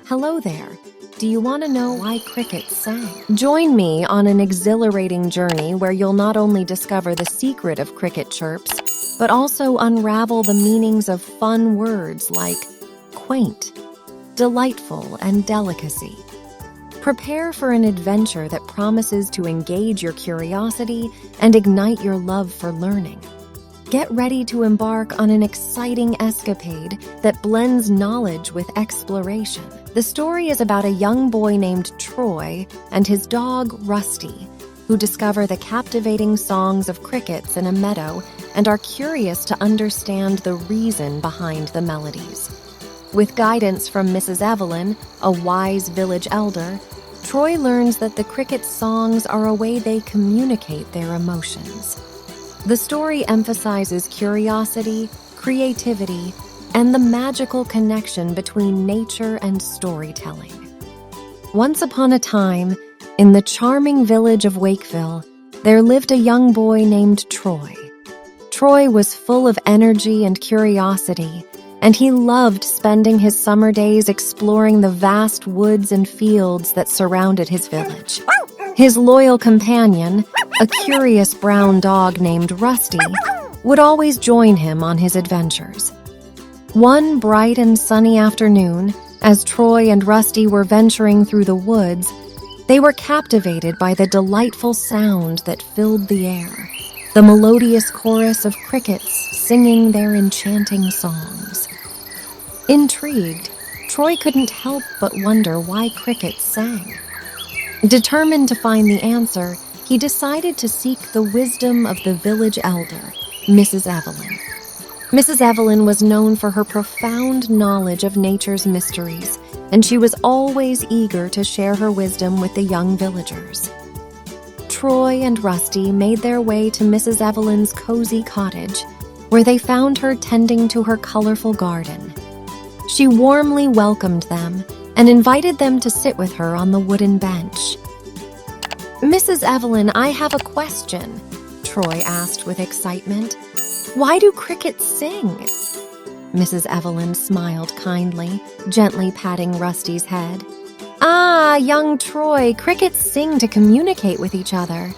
Hello there. Do you want to know why crickets sang? Join me on an exhilarating journey where you'll not only discover the secret of cricket chirps, but also unravel the meanings of fun words like quaint, delightful, and delicacy. Prepare for an adventure that promises to engage your curiosity and ignite your love for learning. Get ready to embark on an exciting escapade that blends knowledge with exploration. The story is about a young boy named Troy and his dog Rusty, who discover the captivating songs of crickets in a meadow and are curious to understand the reason behind the melodies. With guidance from Mrs. Evelyn, a wise village elder, Troy learns that the cricket songs are a way they communicate their emotions. The story emphasizes curiosity, creativity, and the magical connection between nature and storytelling. Once upon a time, in the charming village of Wakeville, there lived a young boy named Troy. Troy was full of energy and curiosity, and he loved spending his summer days exploring the vast woods and fields that surrounded his village. His loyal companion, a curious brown dog named Rusty, would always join him on his adventures. One bright and sunny afternoon, as Troy and Rusty were venturing through the woods, they were captivated by the delightful sound that filled the air, the melodious chorus of crickets singing their enchanting songs. Intrigued, Troy couldn't help but wonder why crickets sang. Determined to find the answer, he decided to seek the wisdom of the village elder, Mrs. Evelyn. Mrs. Evelyn was known for her profound knowledge of nature's mysteries, and she was always eager to share her wisdom with the young villagers. Troy and Rusty made their way to Mrs. Evelyn's cozy cottage, where they found her tending to her colorful garden. She warmly welcomed them and invited them to sit with her on the wooden bench. "Mrs. Evelyn, I have a question," Troy asked with excitement. "Why do crickets sing?" Mrs. Evelyn smiled kindly, gently patting Rusty's head. "Ah, young Troy, crickets sing to communicate with each other."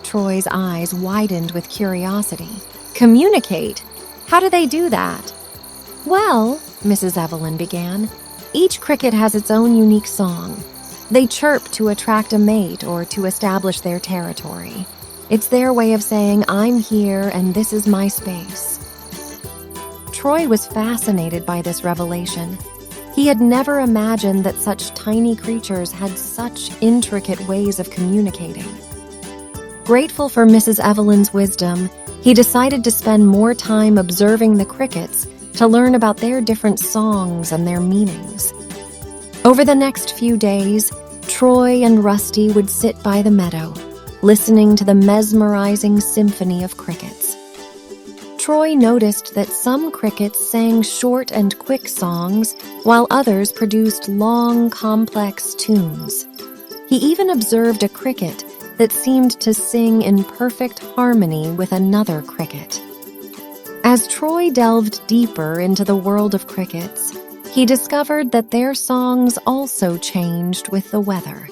Troy's eyes widened with curiosity. "Communicate? How do they do that?" "Well," Mrs. Evelyn began, "each cricket has its own unique song. They chirp to attract a mate or to establish their territory. It's their way of saying, 'I'm here and this is my space.'" Troy was fascinated by this revelation. He had never imagined that such tiny creatures had such intricate ways of communicating. Grateful for Mrs. Evelyn's wisdom, he decided to spend more time observing the crickets to learn about their different songs and their meanings. Over the next few days, Troy and Rusty would sit by the meadow, listening to the mesmerizing symphony of crickets. Troy noticed that some crickets sang short and quick songs, while others produced long, complex tunes. He even observed a cricket that seemed to sing in perfect harmony with another cricket. As Troy delved deeper into the world of crickets, he discovered that their songs also changed with the weather.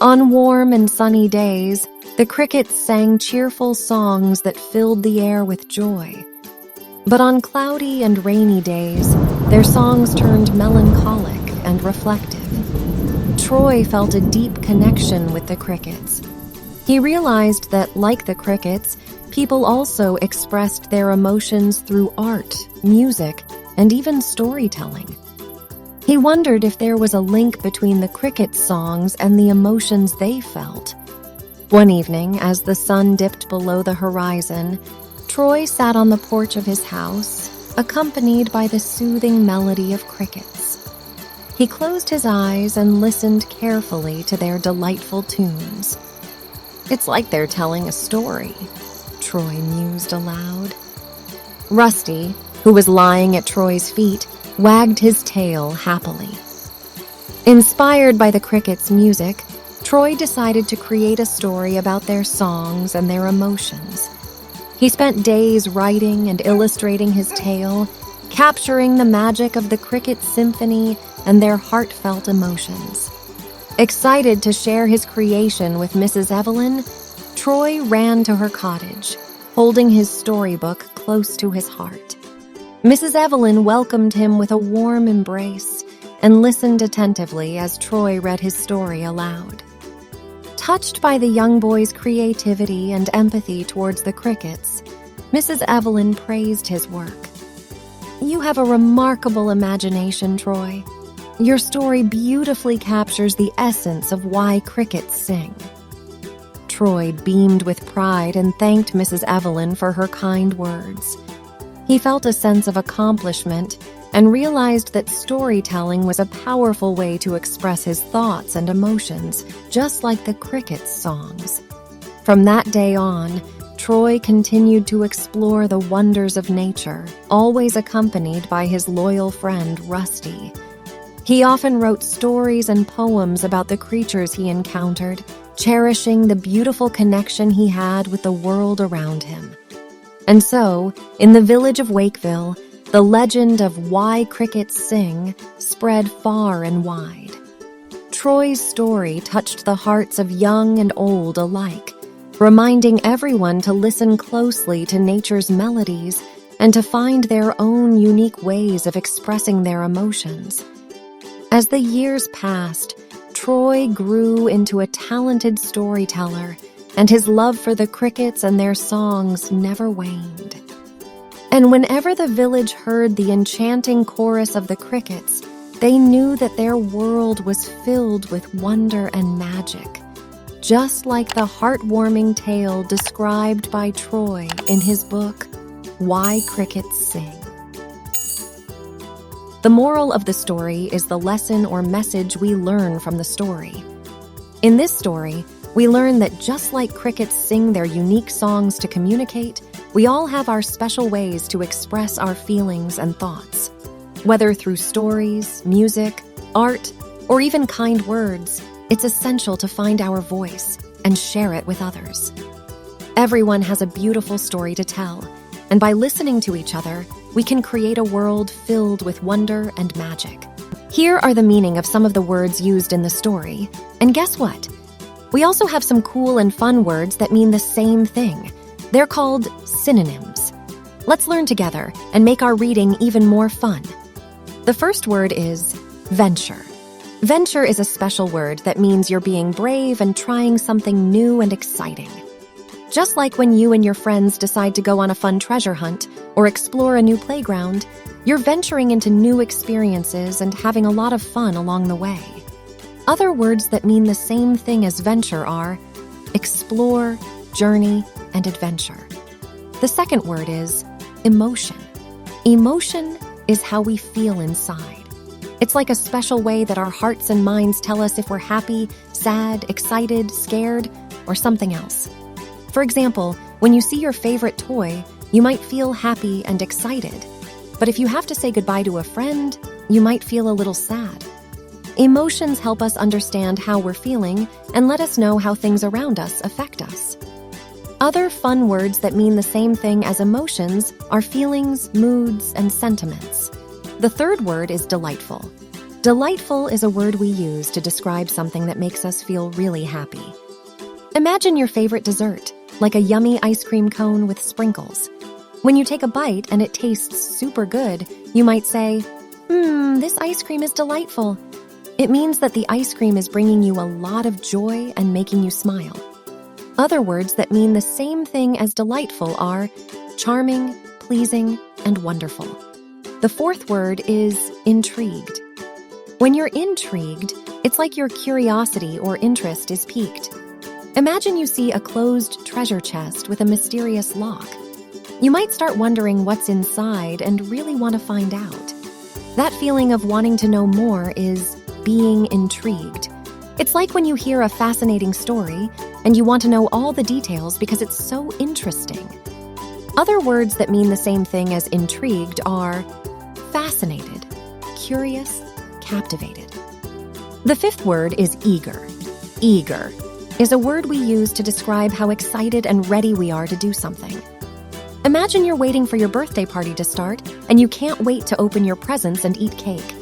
On warm and sunny days, the crickets sang cheerful songs that filled the air with joy. But on cloudy and rainy days, their songs turned melancholic and reflective. Troy felt a deep connection with the crickets. He realized that, like the crickets, people also expressed their emotions through art, music, and even storytelling. He wondered if there was a link between the cricket songs and the emotions they felt. One evening, as the sun dipped below the horizon, Troy sat on the porch of his house, accompanied by the soothing melody of crickets. He closed his eyes and listened carefully to their delightful tunes. "It's like they're telling a story," Troy mused aloud. Rusty, who was lying at Troy's feet, wagged his tail happily. Inspired by the crickets' music, Troy decided to create a story about their songs and their emotions. He spent days writing and illustrating his tale, capturing the magic of the cricket symphony and their heartfelt emotions. Excited to share his creation with Mrs. Evelyn, Troy ran to her cottage, holding his storybook close to his heart. Mrs. Evelyn welcomed him with a warm embrace and listened attentively as Troy read his story aloud. Touched by the young boy's creativity and empathy towards the crickets, Mrs. Evelyn praised his work. "You have a remarkable imagination, Troy. Your story beautifully captures the essence of why crickets sing." Troy beamed with pride and thanked Mrs. Evelyn for her kind words. He felt a sense of accomplishment and realized that storytelling was a powerful way to express his thoughts and emotions, just like the crickets' songs. From that day on, Troy continued to explore the wonders of nature, always accompanied by his loyal friend, Rusty. He often wrote stories and poems about the creatures he encountered, cherishing the beautiful connection he had with the world around him. And so, in the village of Wakeville, the legend of why crickets sing spread far and wide. Troy's story touched the hearts of young and old alike, reminding everyone to listen closely to nature's melodies and to find their own unique ways of expressing their emotions. As the years passed, Troy grew into a talented storyteller, and his love for the crickets and their songs never waned. And whenever the village heard the enchanting chorus of the crickets, they knew that their world was filled with wonder and magic, just like the heartwarming tale described by Troy in his book, Why Crickets Sing. The moral of the story is the lesson or message we learn from the story. In this story, we learn that just like crickets sing their unique songs to communicate, we all have our special ways to express our feelings and thoughts. Whether through stories, music, art, or even kind words, it's essential to find our voice and share it with others. Everyone has a beautiful story to tell, and by listening to each other, we can create a world filled with wonder and magic. Here are the meaning of some of the words used in the story, and guess what? We also have some cool and fun words that mean the same thing. They're called synonyms. Let's learn together and make our reading even more fun. The first word is venture. Venture is a special word that means you're being brave and trying something new and exciting. Just like when you and your friends decide to go on a fun treasure hunt or explore a new playground, you're venturing into new experiences and having a lot of fun along the way. Other words that mean the same thing as venture are explore, journey, and adventure. The second word is emotion. Emotion is how we feel inside. It's like a special way that our hearts and minds tell us if we're happy, sad, excited, scared, or something else. For example, when you see your favorite toy, you might feel happy and excited. But if you have to say goodbye to a friend, you might feel a little sad. Emotions help us understand how we're feeling and let us know how things around us affect us. Other fun words that mean the same thing as emotions are feelings, moods, and sentiments. The third word is delightful. Delightful is a word we use to describe something that makes us feel really happy. Imagine your favorite dessert, like a yummy ice cream cone with sprinkles. When you take a bite and it tastes super good, you might say, this ice cream is delightful. It means that the ice cream is bringing you a lot of joy and making you smile. Other words that mean the same thing as delightful are charming, pleasing, and wonderful. The fourth word is intrigued. When you're intrigued, it's like your curiosity or interest is piqued. Imagine you see a closed treasure chest with a mysterious lock. You might start wondering what's inside and really want to find out. That feeling of wanting to know more is being intrigued. It's like when you hear a fascinating story and you want to know all the details because it's so interesting. Other words that mean the same thing as intrigued are fascinated, curious, captivated. The fifth word is eager. Eager is a word we use to describe how excited and ready we are to do something. Imagine you're waiting for your birthday party to start, and you can't wait to open your presents and eat cake.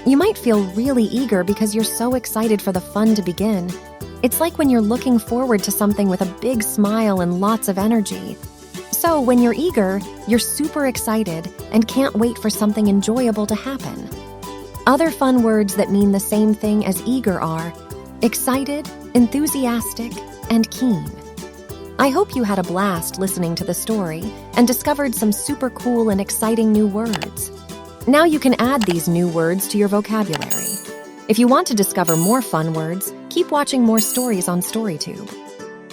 You might feel really eager because you're so excited for the fun to begin. It's like when you're looking forward to something with a big smile and lots of energy. So when you're eager, you're super excited and can't wait for something enjoyable to happen. Other fun words that mean the same thing as eager are excited, enthusiastic, and keen. I hope you had a blast listening to the story and discovered some super cool and exciting new words. Now you can add these new words to your vocabulary. If you want to discover more fun words, keep watching more stories on StoryTube.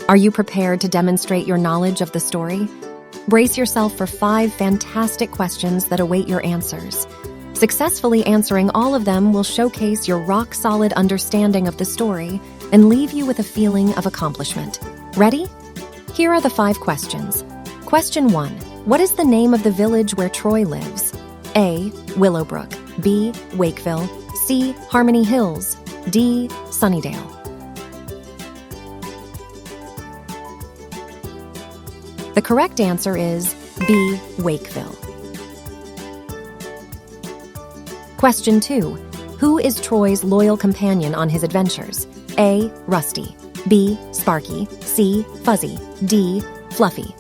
Are you prepared to demonstrate your knowledge of the story? Brace yourself for 5 fantastic questions that await your answers. Successfully answering all of them will showcase your rock-solid understanding of the story and leave you with a feeling of accomplishment. Ready? Here are the 5 questions. Question 1. What is the name of the village where Troy lives? A. Willowbrook. B. Wakeville. C. Harmony Hills. D. Sunnydale. The correct answer is B. Wakeville. Question 2. Who is Troy's loyal companion on his adventures? A. Rusty. B. Sparky. C. Fuzzy. D. Fluffy.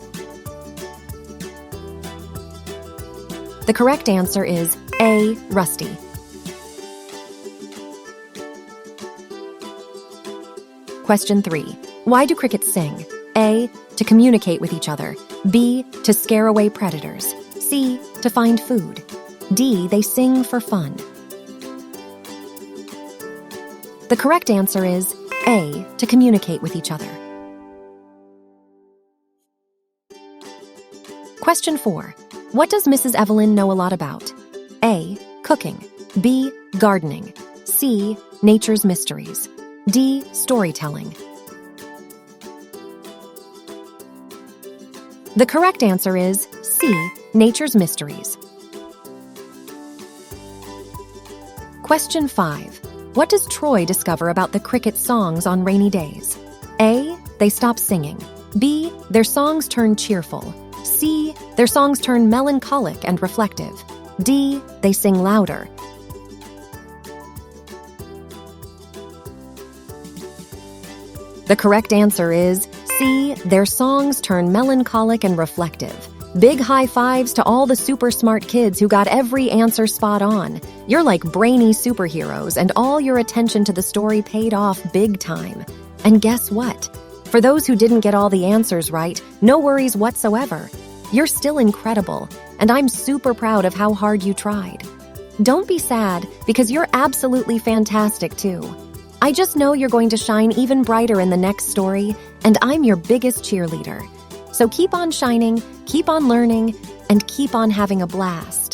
The correct answer is A. Rusty. Question 3. Why do crickets sing? A. To communicate with each other. B. To scare away predators. C. To find food. D. They sing for fun. The correct answer is A. To communicate with each other. Question 4. What does Mrs. Evelyn know a lot about? A. Cooking. B. Gardening. C. Nature's mysteries. D. Storytelling. The correct answer is C. Nature's mysteries. Question 5. What does Troy discover about the cricket songs on rainy days? A. They stop singing. B. Their songs turn cheerful. C. Their songs turn melancholic and reflective. D. They sing louder. The correct answer is C. Their songs turn melancholic and reflective. Big high fives to all the super smart kids who got every answer spot on. You're like brainy superheroes, and all your attention to the story paid off big time. And guess what? For those who didn't get all the answers right, no worries whatsoever. You're still incredible, and I'm super proud of how hard you tried. Don't be sad, because you're absolutely fantastic too. I just know you're going to shine even brighter in the next story, and I'm your biggest cheerleader. So keep on shining, keep on learning, and keep on having a blast.